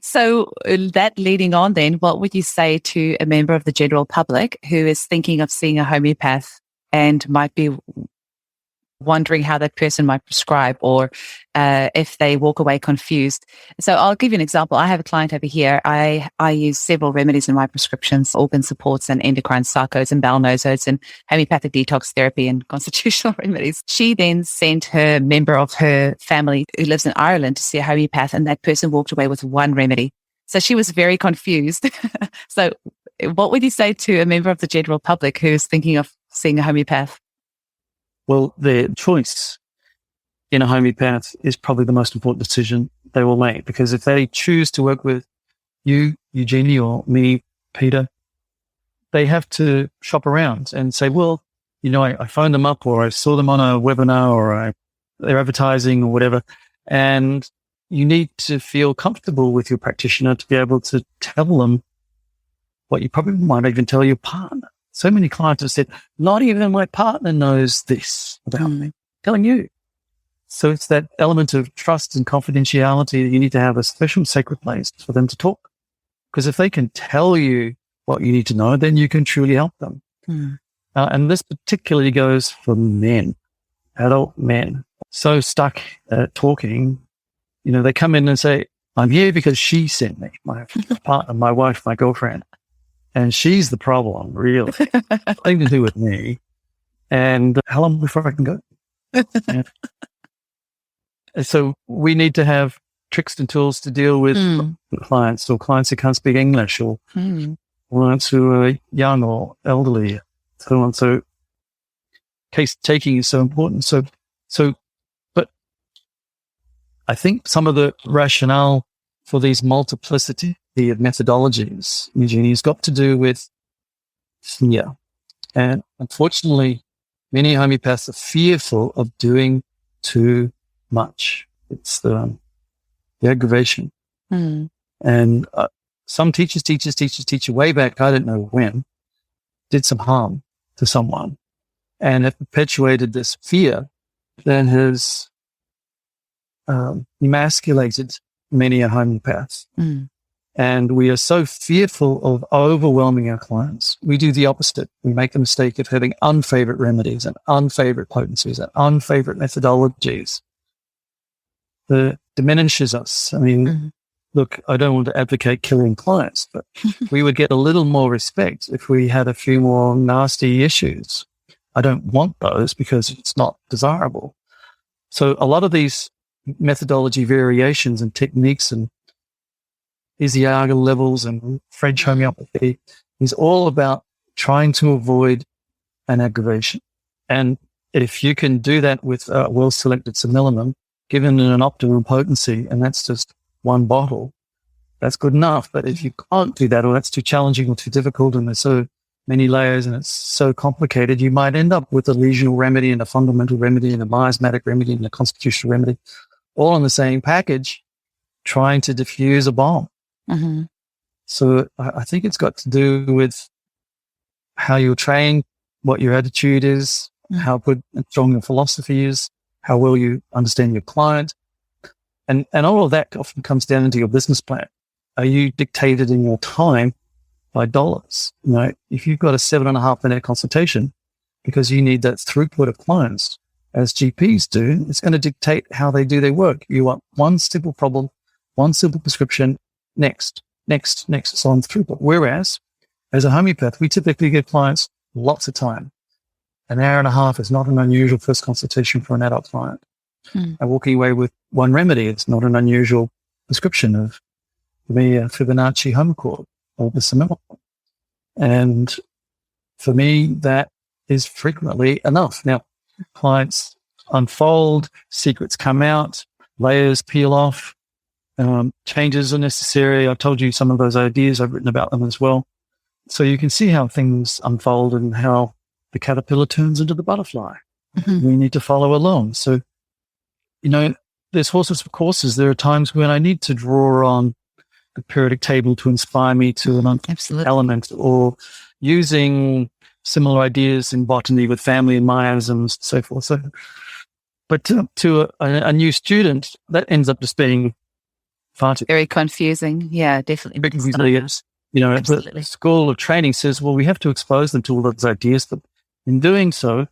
So that leading on then, what would you say to a member of the general public who is thinking of seeing a homeopath and might be wondering how that person might prescribe, or if they walk away confused? So I'll give you an example. I have a client over here. I use several remedies in my prescriptions: organ supports and endocrine sarcodes and bowel nosodes and homeopathic detox therapy and constitutional remedies. She then sent her member of her family who lives in Ireland to see a homeopath, and that person walked away with one remedy. So she was very confused. So what would you say to a member of the general public who is thinking of seeing a homeopath? Well, their choice in a homeopath is probably the most important decision they will make, because if they choose to work with you, Eugenie, or me, Peter, they have to shop around and say, well, I phoned them up, or I saw them on a webinar, or they're advertising or whatever. And you need to feel comfortable with your practitioner to be able to tell them what you probably might even tell your partner. So many clients have said, not even my partner knows this about me. Telling you. So it's that element of trust and confidentiality that you need to have a special sacred place for them to talk. Because if they can tell you what you need to know, then you can truly help them. And this particularly goes for men, adult men. So stuck at talking, they come in and say, I'm here because she sent me, my partner, my wife, my girlfriend. And she's the problem, really. Nothing to do with me. And how long before I can go? So we need to have tricks and tools to deal with clients, or clients who can't speak English, or clients who are young or elderly, so on. So case taking is so important. But I think some of the rationale for these multiplicity of methodologies, Eugenie, has got to do with fear. And unfortunately, many homeopaths are fearful of doing too much. It's the aggravation. And some teachers way back, I don't know when, did some harm to someone and have perpetuated this fear that has emasculated many a homeopath. And we are so fearful of overwhelming our clients. We do the opposite. We make the mistake of having unfavorite remedies and unfavorite potencies and unfavorite methodologies that diminishes us. I mean, look, I don't want to advocate killing clients, but we would get a little more respect if we had a few more nasty issues. I don't want those because it's not desirable. So a lot of these methodology variations and techniques and Isiaga levels and French homeopathy, is all about trying to avoid an aggravation. And if you can do that with a well-selected cinnamon, given an optimum potency, and that's just one bottle, that's good enough. But if you can't do that, or that's too challenging or too difficult, and there's so many layers and it's so complicated, you might end up with a lesional remedy and a fundamental remedy and a miasmatic remedy and a constitutional remedy, all in the same package, trying to diffuse a bomb. Mm-hmm. So I think it's got to do with how you're trained, what your attitude is, how good and strong your philosophy is, how well you understand your client. And all of that often comes down into your business plan. Are you dictated in your time by dollars? You know, if you've got a 7.5-minute consultation because you need that throughput of clients, as GPs do, it's going to dictate how they do their work. You want one simple problem, one simple prescription, next, so on throughput. Whereas, as a homeopath, we typically give clients lots of time. An hour and a half is not an unusual first consultation for an adult client. And walking away with one remedy is not an unusual prescription of the Fibonacci Homachord or the Samil. And for me, that is frequently enough. Now, clients unfold, secrets come out, layers peel off, changes are necessary. I've told you some of those ideas. I've written about them as well. So you can see how things unfold and how the caterpillar turns into the butterfly. Mm-hmm. We need to follow along. So, you know, there's all sorts of courses. There are times when I need to draw on the periodic table to inspire me to an element, or using similar ideas in botany with family and miasms and so forth. So, but to a new student, that ends up just being far too very confusing. Yeah, definitely. You know, the school of training says, well, we have to expose them to all those ideas, but in doing so,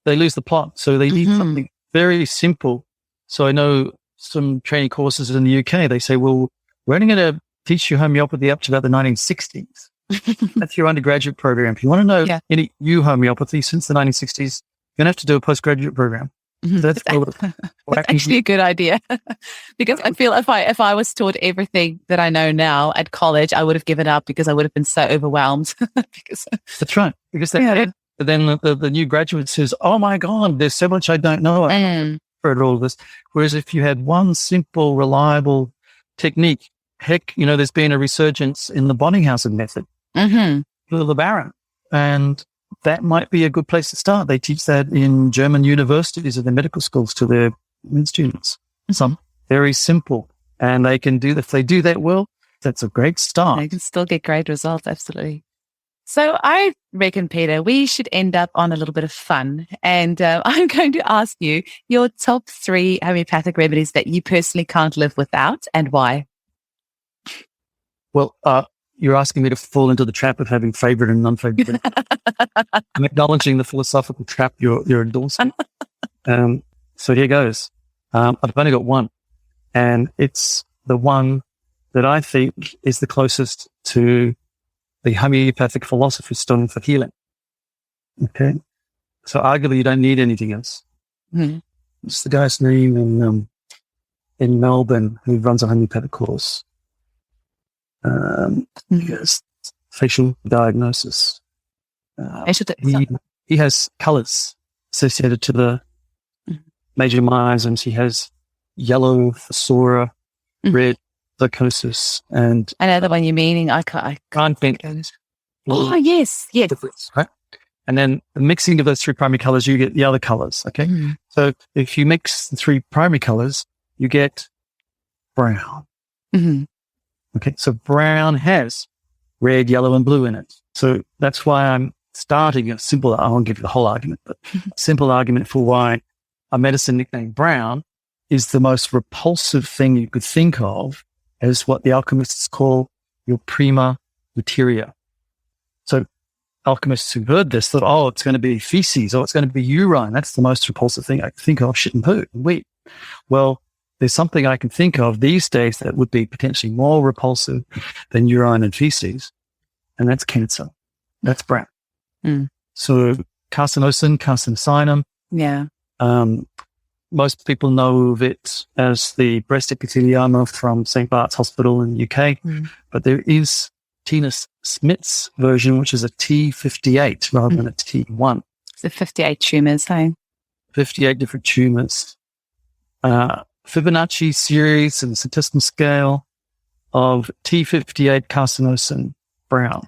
they lose the plot. So they need something very simple. So I know some training courses in the UK, they say, well, we're only going to teach you homeopathy up to about the 1960s. That's your undergraduate program. If you want to know any new homeopathy since the 1960s, you're going to have to do a postgraduate program. So that's actually a good idea. Because I feel if I was taught everything that I know now at college, I would have given up because I would have been so overwhelmed. That's right. Because then the new graduate says, oh my God, there's so much I don't know. I've heard all of this. Whereas if you had one simple, reliable technique, heck, you know, there's been a resurgence in the Bonninghausen method for the Baron. And that might be a good place to start. They teach that in German universities and their medical schools to their students. Some very simple. And they can do, if they do that well, that's a great start. They can still get great results. Absolutely. So I reckon, Peter, we should end up on a little bit of fun. And I'm going to ask you your top 3 homeopathic remedies that you personally can't live without, and why. Well, you're asking me to fall into the trap of having favorite and non-favorite. I'm acknowledging the philosophical trap you're endorsing. So here goes. I've only got one, and it's the one that I think is the closest to the homeopathic philosophy stone for healing. Okay. So arguably you don't need anything else. It's the guy's name in Melbourne who runs a homeopathic course. He has facial diagnosis. He has colours associated to the major miasms. He has yellow Phthora, red psychosis, and I know the one you're meaning. I can't think. Oh yes. Right? And then the mixing of those 3 primary colours, you get the other colours. Okay, so if you mix the 3 primary colours, you get brown. Okay, so brown has red, yellow, and blue in it. So that's why I'm starting a simple, I won't give you the whole argument, but simple argument for why a medicine nicknamed brown is the most repulsive thing you could think of as what the alchemists call your prima materia. So alchemists who heard this thought, oh, it's going to be feces, or it's going to be urine. That's the most repulsive thing I can think of, shit and poo and wheat. Well, there's something I can think of these days that would be potentially more repulsive than urine and feces, and that's cancer. That's brown. So carcinosin, carcinosinum. Yeah. Most people know of it as the breast epithelioma from St. Bart's Hospital in the UK, but there is tenus Smith's version, which is a T58 rather than a T1. So 58 tumors, hey? 58 different tumors. Fibonacci series and statistical scale of T58 carcinosin brown.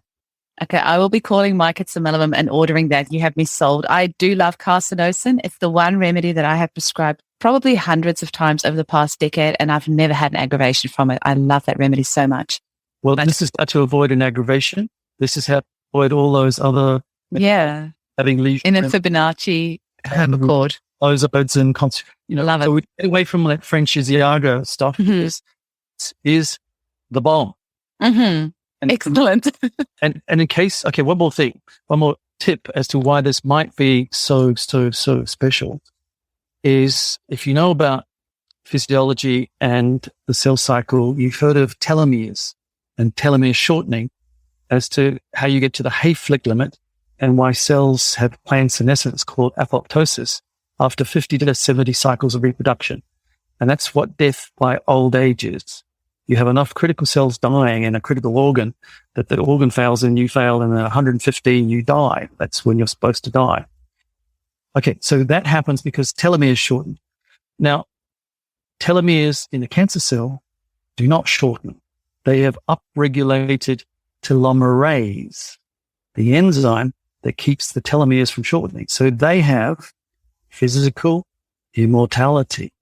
Okay, I will be calling Mike at Cinnamon and ordering that. You have me sold. I do love carcinosin. It's the one remedy that I have prescribed probably hundreds of times over the past decade, and I've never had an aggravation from it. I love that remedy so much. Well, this is how to avoid an aggravation. This is how to avoid all those other having lesions in a Fibonacci chord. Ozodes and love it. So we get away from that French Isiago stuff. Is the bomb. Mm-hmm. Excellent. and in case, one more tip as to why this might be so special is if you know about physiology and the cell cycle, you've heard of telomeres and telomere shortening as to how you get to the Hayflick limit and why cells have planned senescence called apoptosis after 50 to 70 cycles of reproduction. And that's what death by old age is. You have enough critical cells dying in a critical organ that the organ fails and you fail, and at 115 you die. That's when you're supposed to die. Okay, so that happens because telomeres shorten. Now, telomeres in the cancer cell do not shorten. They have upregulated telomerase, the enzyme that keeps the telomeres from shortening. So they have physical immortality.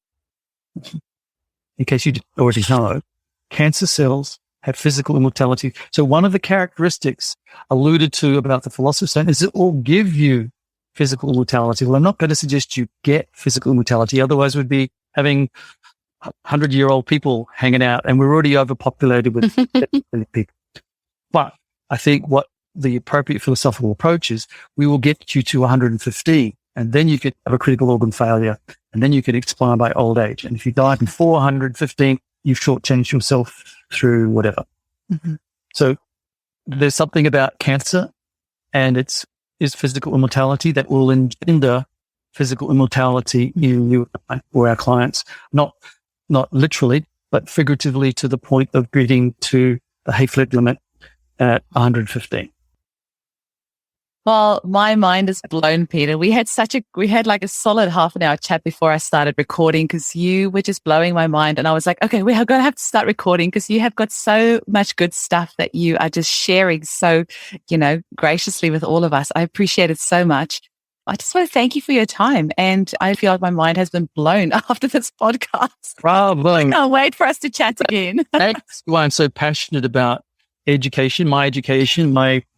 In case you already know, cancer cells have physical immortality. So one of the characteristics alluded to about the philosopher's stone is it will give you physical immortality. Well, I'm not going to suggest you get physical immortality. Otherwise, we'd be having 100-year-old people hanging out, and we're already overpopulated with people. But I think what the appropriate philosophical approach is, we will get you to 115, and then you could have a critical organ failure, and then you could expire by old age. And if you die before 115, you've shortchanged yourself through whatever. Mm-hmm. So there's something about cancer and its physical immortality that will engender physical immortality in you or our clients, not literally, but figuratively, to the point of getting to the Hayflick limit at 115. Well, my mind is blown, Peter. We had like a solid half an hour chat before I started recording because you were just blowing my mind. And I was like, okay, we are going to have to start recording because you have got so much good stuff that you are just sharing so, graciously with all of us. I appreciate it so much. I just want to thank you for your time. And I feel like my mind has been blown after this podcast. Bravo. I can't wait for us to chat again. That's why I'm so passionate about education, my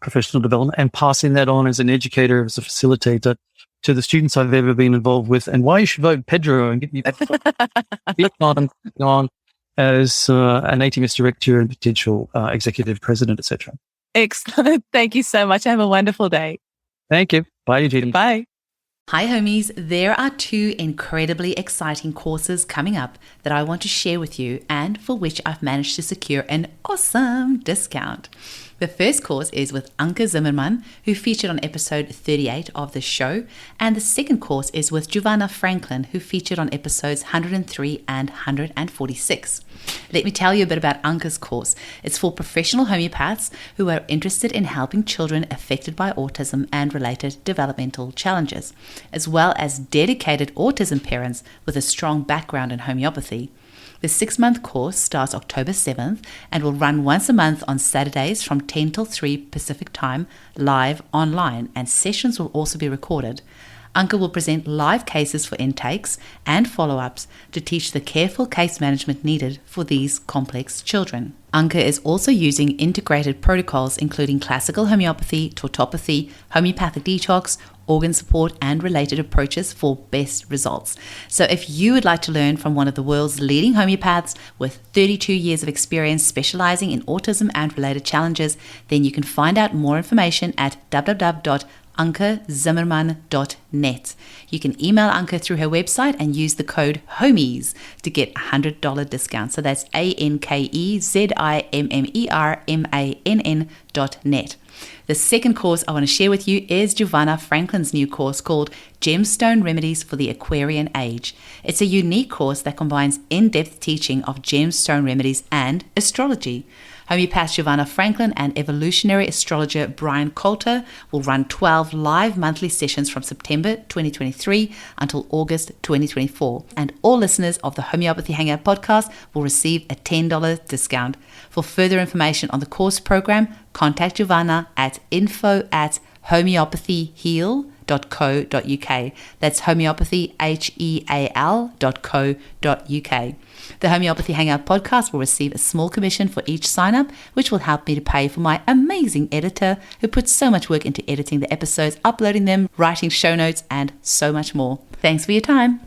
professional development, and passing that on as an educator, as a facilitator to the students I've ever been involved with, and why you should vote Pedro and get me on as an ATMS director and potential executive president, etc. Excellent. Thank you so much. Have a wonderful day. Thank you. Bye, Eugene. Bye. Hi homies, there are 2 incredibly exciting courses coming up that I want to share with you and for which I've managed to secure an awesome discount. The first course is with Anke Zimmerman, who featured on episode 38 of the show, and the second course is with Giovanna Franklin, who featured on episodes 103 and 146. Let me tell you a bit about Anke's course. It's for professional homeopaths who are interested in helping children affected by autism and related developmental challenges, as well as dedicated autism parents with a strong background in homeopathy. The 6-month course starts October 7th and will run once a month on Saturdays from 10 till 3 Pacific Time, live online, and sessions will also be recorded. Anke will present live cases for intakes and follow-ups to teach the careful case management needed for these complex children. Anke is also using integrated protocols including classical homeopathy, tautopathy, homeopathic detox, organ support, and related approaches for best results. So if you would like to learn from one of the world's leading homeopaths with 32 years of experience specializing in autism and related challenges, then you can find out more information at www.ankezimmerman.net. You can email Anke through her website and use the code HOMIES to get a $100 discount. So that's ANKEZIMMERMANN.net. The second course I want to share with you is Giovanna Franklin's new course called Gemstone Remedies for the Aquarian Age. It's a unique course that combines in-depth teaching of gemstone remedies and astrology. Homeopath Giovanna Franklin and evolutionary astrologer Brian Coulter will run 12 live monthly sessions from September 2023 until August 2024. And all listeners of the Homeopathy Hangout podcast will receive a $10 discount. For further information on the course program, contact Giovanna at info@homeopathyheal.co.uk. That's homeopathy, HEAL.co.uk. The Homeopathy Hangout podcast will receive a small commission for each sign-up, which will help me to pay for my amazing editor who puts so much work into editing the episodes, uploading them, writing show notes, and so much more. Thanks for your time.